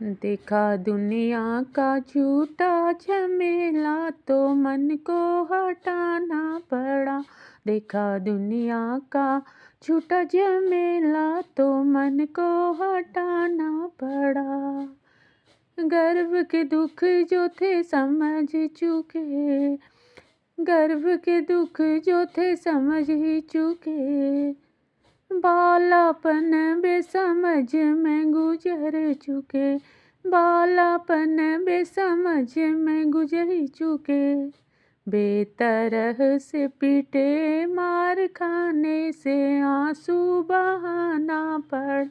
देखा दुनिया का झूठा झमेला तो मन को हटाना पड़ा। देखा दुनिया का झूठा झमेला तो मन को हटाना पड़ा। गर्व के दुख जो थे समझ चुके, गर्व के दुख जो थे समझ ही चुके। बालापन बेसमझ में गुजर चुके, बालापन बेसमझ में गुजर ही चुके। बेतरह से पीटे मार खाने से आंसू बहाना पड़ा।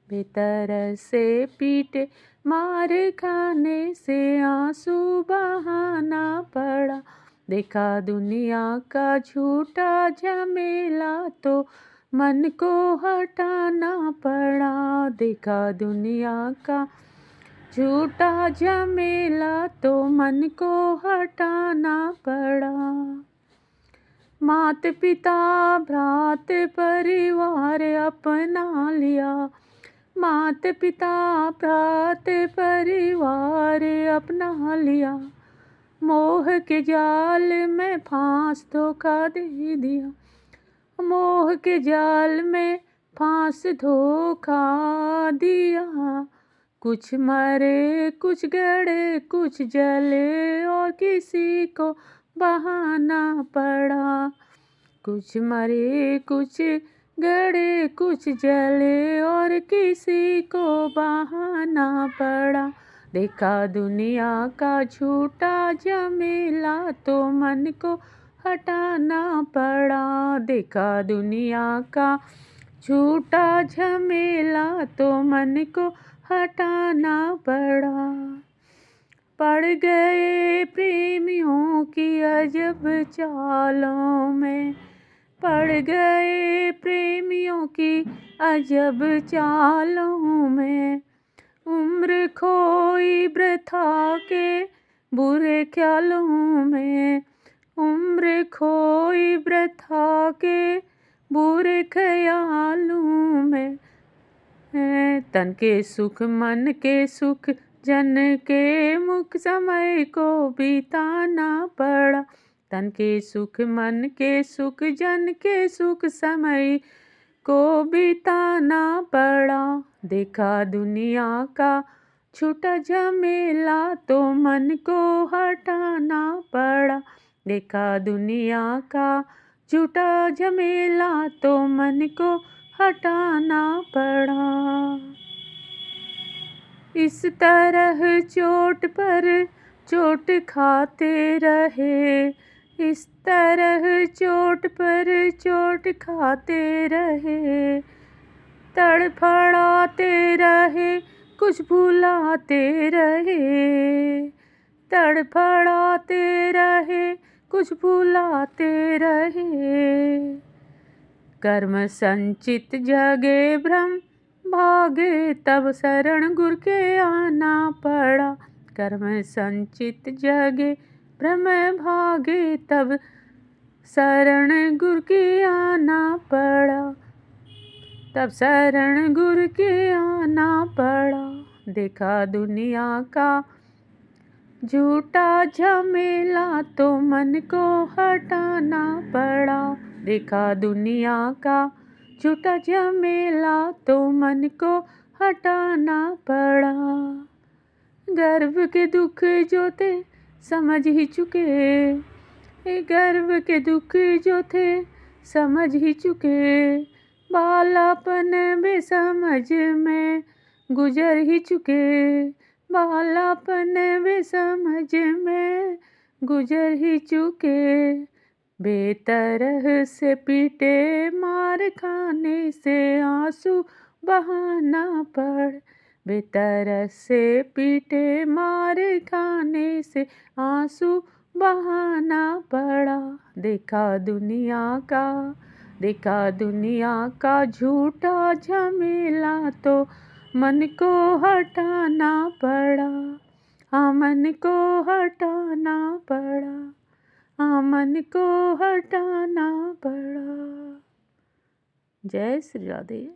बेतरह से पीटे मार खाने से आंसू बहाना पड़ा। देखा दुनिया का झूठा झमेला तो मन को हटाना पड़ा। देखा दुनिया का झूठा झमेला तो मन को हटाना पड़ा। माता पिता भ्रात परिवार अपना लिया, माता पिता भ्रात परिवार अपना लिया। मोह के जाल में फांस धोखा दे दिया, मोह के जाल में फांस धोखा दिया। कुछ मरे कुछ गड़े कुछ जले और किसी को बहाना पड़ा। कुछ मरे कुछ गड़े कुछ जले और किसी को बहाना पड़ा। देखा दुनिया का झूठा झमेला तो मन को हटाना पड़ा। देखा दुनिया का झूठा झमेला तो मन को हटाना पड़ा। पड़ गए प्रेमियों की अजब चालों में, पड़ गए प्रेमियों की अजब चालों में। उम्र खोई वृथा के बुरे ख्यालों में, उम्र खोई वृथा के बुरे ख्यालों में। तन के सुख मन के सुख जन के मुख समय को बिताना पड़ा। तन के सुख मन के सुख जन के सुख समय को बिताना पड़ा। देखा दुनिया का झूठा झमेला तो मन को हटाना पड़ा। देखा दुनिया का झूठा झमेला तो मन को हटाना पड़ा। इस तरह चोट पर चोट खाते रहे, इस तरह चोट पर चोट खाते रहे। तड़फड़ाते रहे कुछ भुलाते रहे, तड़फड़ाते रहे कुछ भुलाते रहे। कर्म संचित जगे भ्रम भागे तब शरण गुर के आना पड़ा। कर्म संचित जगे भ्रम भागे तब शरण गुर के आना पड़ा, तब शरण गुर के आना पड़ा। देखा दुनिया का झूठा झमेला तो मन को हटाना पड़ा। देखा दुनिया का झूठा झमेला तो मन को हटाना पड़ा। गर्व के दुख जो थे समझ ही चुके, गर्व के दुख जो थे समझ ही चुके। बालापन बेसमझ में गुजर ही चुके, बालापन बेसमझ में गुजर ही चुके। बेतरह से पीटे मार खाने से आंसू बहाना पड़। बेतरह से पीटे मार खाने से आंसू बहाना पड़ा। देखा दुनिया का, देखा दुनिया का झूठा झमेला तो मन को हटाना पड़ा। हाँ मन को हटाना पड़ा, हाँ मन को हटाना पड़ा। जय श्री राधे।